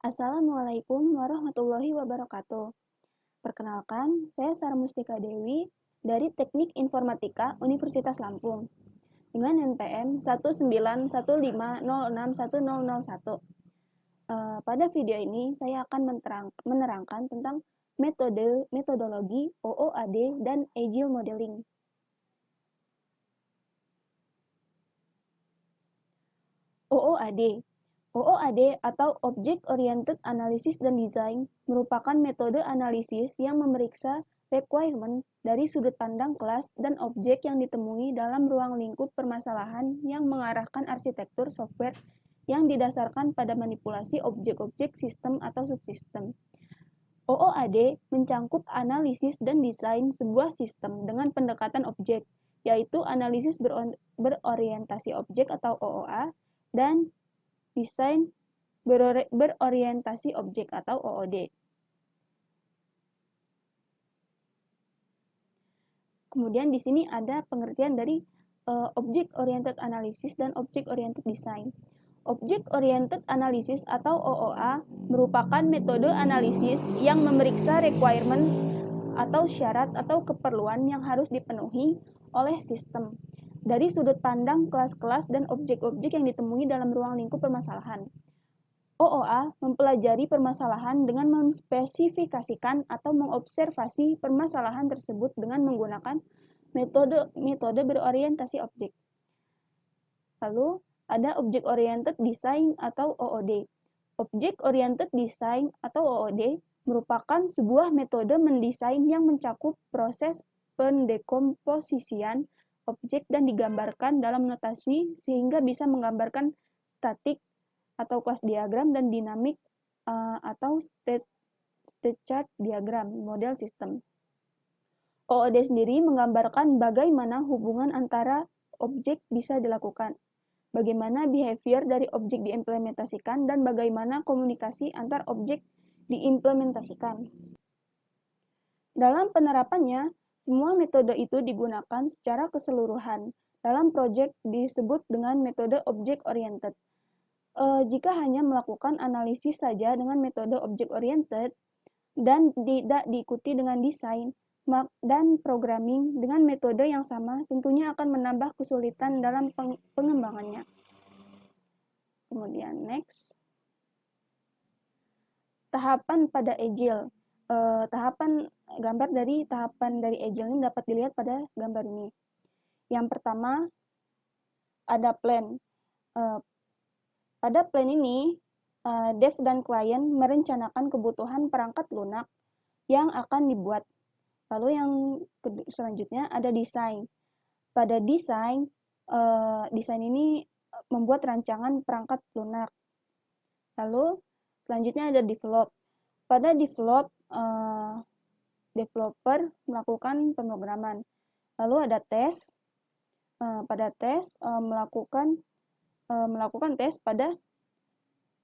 Assalamualaikum warahmatullahi wabarakatuh. Perkenalkan, saya Sarah Mustika Dewi dari Teknik Informatika Universitas Lampung dengan NPM 191506101. Pada video ini saya akan menerangkan tentang metodologi OOAD dan Agile Modeling. OOAD OOAD atau Object Oriented Analysis dan Design merupakan metode analisis yang memeriksa requirement dari sudut pandang kelas dan objek yang ditemui dalam ruang lingkup permasalahan yang mengarahkan arsitektur software yang didasarkan pada manipulasi objek-objek sistem atau subsistem. OOAD mencangkup analisis dan desain sebuah sistem dengan pendekatan objek, yaitu analisis berorientasi objek atau OOA dan desain berorientasi objek atau OOD. Kemudian di sini ada pengertian dari Object Oriented Analysis dan Object Oriented Design. Object Oriented Analysis atau OOA merupakan metode analisis yang memeriksa requirement atau syarat atau keperluan yang harus dipenuhi oleh sistem dari sudut pandang kelas-kelas dan objek-objek yang ditemui dalam ruang lingkup permasalahan. OOA mempelajari permasalahan dengan menspesifikasikan atau mengobservasi permasalahan tersebut dengan menggunakan metode berorientasi objek. Lalu ada Object Oriented Design atau OOD. Object Oriented Design atau OOD merupakan sebuah metode mendesain yang mencakup proses pendekomposisian objek dan digambarkan dalam notasi sehingga bisa menggambarkan statik atau kelas diagram dan dinamik atau state chart diagram model sistem. OOD sendiri menggambarkan bagaimana hubungan antara objek bisa dilakukan, bagaimana behavior dari objek diimplementasikan, dan bagaimana komunikasi antar objek diimplementasikan. Dalam penerapannya, semua metode itu digunakan secara keseluruhan. Dalam proyek disebut dengan metode object oriented. Jika hanya melakukan analisis saja dengan metode object oriented dan tidak diikuti dengan desain dan programming dengan metode yang sama, tentunya akan menambah kesulitan dalam pengembangannya. Kemudian next. Tahapan pada Agile. Gambar dari tahapan dari Agile ini dapat dilihat pada gambar ini. Yang pertama ada plan. Pada plan ini dev dan klien merencanakan kebutuhan perangkat lunak yang akan dibuat. Lalu yang selanjutnya ada desain. Pada desain ini membuat rancangan perangkat lunak. Lalu selanjutnya ada develop. Pada develop developer melakukan pemrograman. Lalu ada tes. Pada tes melakukan tes pada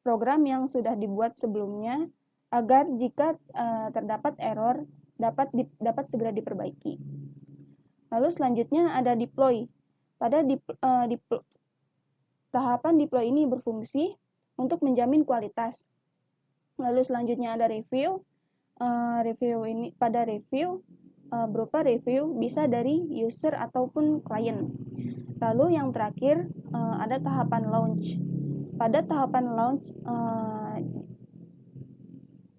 program yang sudah dibuat sebelumnya agar jika terdapat error dapat segera diperbaiki. Lalu selanjutnya ada deploy. Pada tahapan deploy ini berfungsi untuk menjamin kualitas. Lalu selanjutnya ada review. Pada review berupa review bisa dari user ataupun klien. Lalu yang terakhir ada tahapan launch. Pada tahapan launch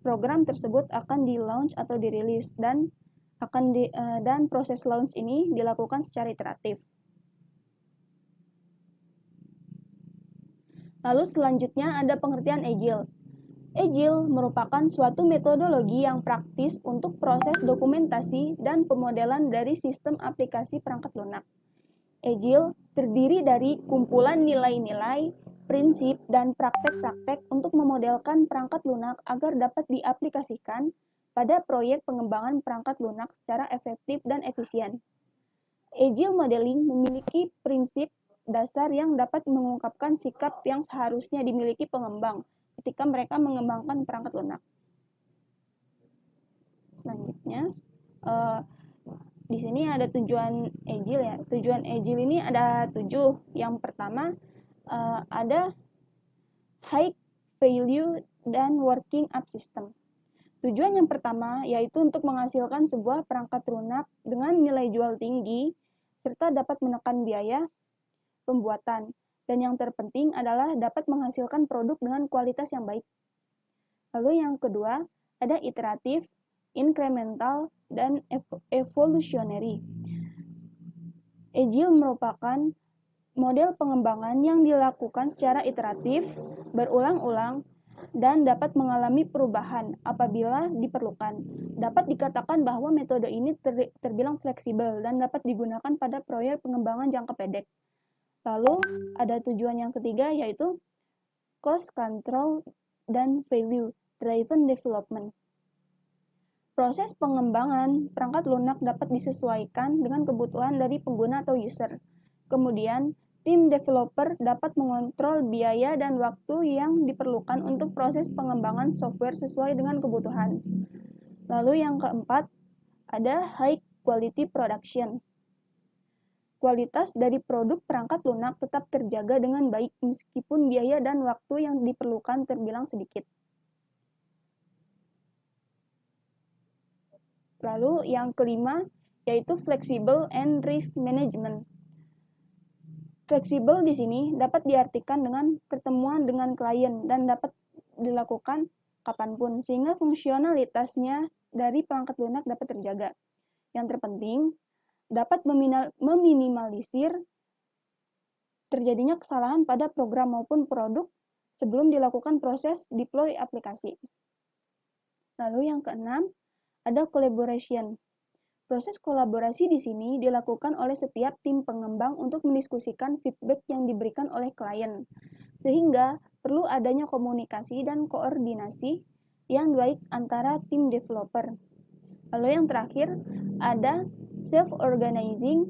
program tersebut akan di-launch atau dirilis dan proses launch ini dilakukan secara iteratif. Lalu selanjutnya ada pengertian Agile. Agile merupakan suatu metodologi yang praktis untuk proses dokumentasi dan pemodelan dari sistem aplikasi perangkat lunak. Agile terdiri dari kumpulan nilai-nilai, prinsip, dan praktek-praktek untuk memodelkan perangkat lunak agar dapat diaplikasikan pada proyek pengembangan perangkat lunak secara efektif dan efisien. Agile modeling memiliki prinsip dasar yang dapat mengungkapkan sikap yang seharusnya dimiliki pengembang ketika mereka mengembangkan perangkat lunak. Selanjutnya, di sini ada tujuan Agile ya. Tujuan Agile ini ada 7. Yang pertama ada high value, dan working up system. Tujuan yang pertama yaitu untuk menghasilkan sebuah perangkat lunak dengan nilai jual tinggi serta dapat menekan biaya pembuatan. Dan yang terpenting adalah dapat menghasilkan produk dengan kualitas yang baik. Lalu yang kedua, ada iteratif, incremental, dan evolutionary. Agile merupakan model pengembangan yang dilakukan secara iteratif, berulang-ulang, dan dapat mengalami perubahan apabila diperlukan. Dapat dikatakan bahwa metode ini terbilang fleksibel dan dapat digunakan pada proyek pengembangan jangka pendek. Lalu ada tujuan yang ketiga yaitu cost control dan value driven development. Proses pengembangan perangkat lunak dapat disesuaikan dengan kebutuhan dari pengguna atau user. Kemudian, tim developer dapat mengontrol biaya dan waktu yang diperlukan untuk proses pengembangan software sesuai dengan kebutuhan. Lalu yang keempat, ada high quality production. Kualitas dari produk perangkat lunak tetap terjaga dengan baik meskipun biaya dan waktu yang diperlukan terbilang sedikit. Lalu yang kelima yaitu flexible and risk management. Fleksibel di sini dapat diartikan dengan pertemuan dengan klien dan dapat dilakukan kapanpun sehingga fungsionalitasnya dari perangkat lunak dapat terjaga. Yang terpenting dapat meminimalisir terjadinya kesalahan pada program maupun produk sebelum dilakukan proses deploy aplikasi. Lalu yang keenam, ada collaboration. Proses kolaborasi di sini dilakukan oleh setiap tim pengembang untuk mendiskusikan feedback yang diberikan oleh klien, sehingga perlu adanya komunikasi dan koordinasi yang baik antara tim developer. Lalu yang terakhir, ada self-organizing,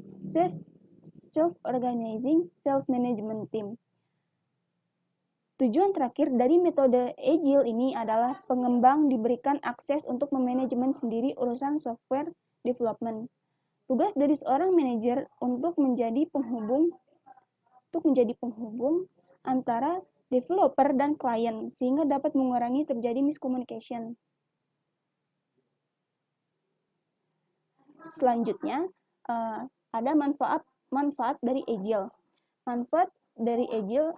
self-management team. Tujuan terakhir dari metode Agile ini adalah pengembang diberikan akses untuk memanajemen sendiri urusan software development. Tugas dari seorang manajer untuk menjadi penghubung antara developer dan klien sehingga dapat mengurangi terjadi miscommunication. Selanjutnya, ada manfaat dari Agile. Manfaat dari Agile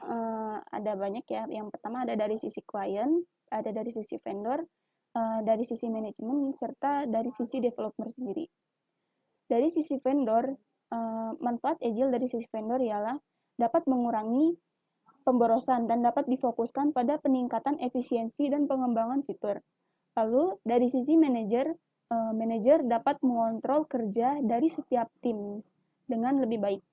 ada banyak ya. Yang pertama ada dari sisi klien, ada dari sisi vendor, dari sisi manajemen, serta dari sisi developer sendiri. Dari sisi vendor, manfaat Agile dari sisi vendor ialah dapat mengurangi pemborosan dan dapat difokuskan pada peningkatan efisiensi dan pengembangan fitur. Lalu dari sisi manajer dapat mengontrol kerja dari setiap tim dengan lebih baik.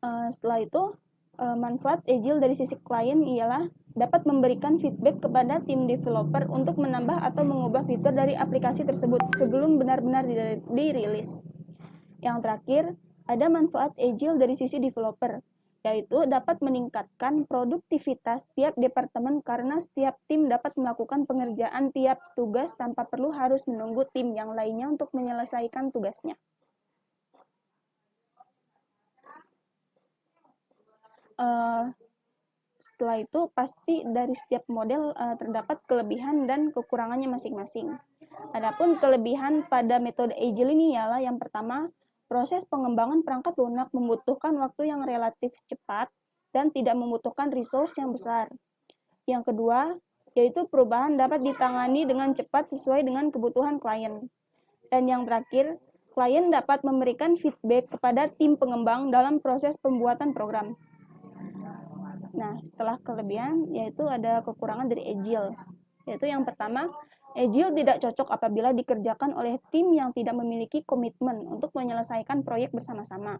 Setelah itu, manfaat Agile dari sisi klien ialah dapat memberikan feedback kepada tim developer untuk menambah atau mengubah fitur dari aplikasi tersebut sebelum benar-benar dirilis. Yang terakhir, ada manfaat Agile dari sisi developer, yaitu dapat meningkatkan produktivitas tiap departemen karena setiap tim dapat melakukan pengerjaan tiap tugas tanpa perlu harus menunggu tim yang lainnya untuk menyelesaikan tugasnya. Setelah itu, pasti dari setiap model terdapat kelebihan dan kekurangannya masing-masing. Adapun kelebihan pada metode Agile ini ialah yang pertama, proses pengembangan perangkat lunak membutuhkan waktu yang relatif cepat dan tidak membutuhkan resource yang besar. Yang kedua, yaitu perubahan dapat ditangani dengan cepat sesuai dengan kebutuhan klien. Dan yang terakhir, klien dapat memberikan feedback kepada tim pengembang dalam proses pembuatan program. Nah, setelah kelebihan, yaitu ada kekurangan dari Agile. Yaitu yang pertama, Agile tidak cocok apabila dikerjakan oleh tim yang tidak memiliki komitmen untuk menyelesaikan proyek bersama-sama.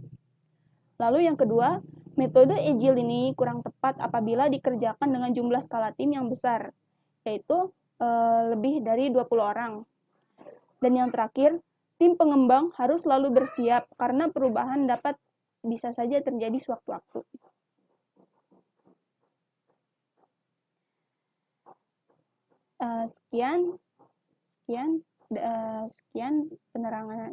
Lalu yang kedua, metode Agile ini kurang tepat apabila dikerjakan dengan jumlah skala tim yang besar, yaitu lebih dari 20 orang. Dan yang terakhir, tim pengembang harus selalu bersiap karena perubahan dapat bisa saja terjadi sewaktu-waktu. Sekian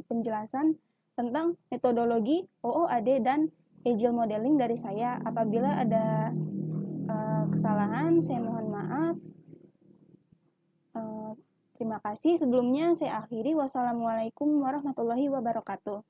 penjelasan tentang metodologi OOAD dan Agile Modeling dari saya. Apabila ada kesalahan, saya mohon maaf. Terima kasih. Sebelumnya saya akhiri. Wassalamualaikum warahmatullahi wabarakatuh.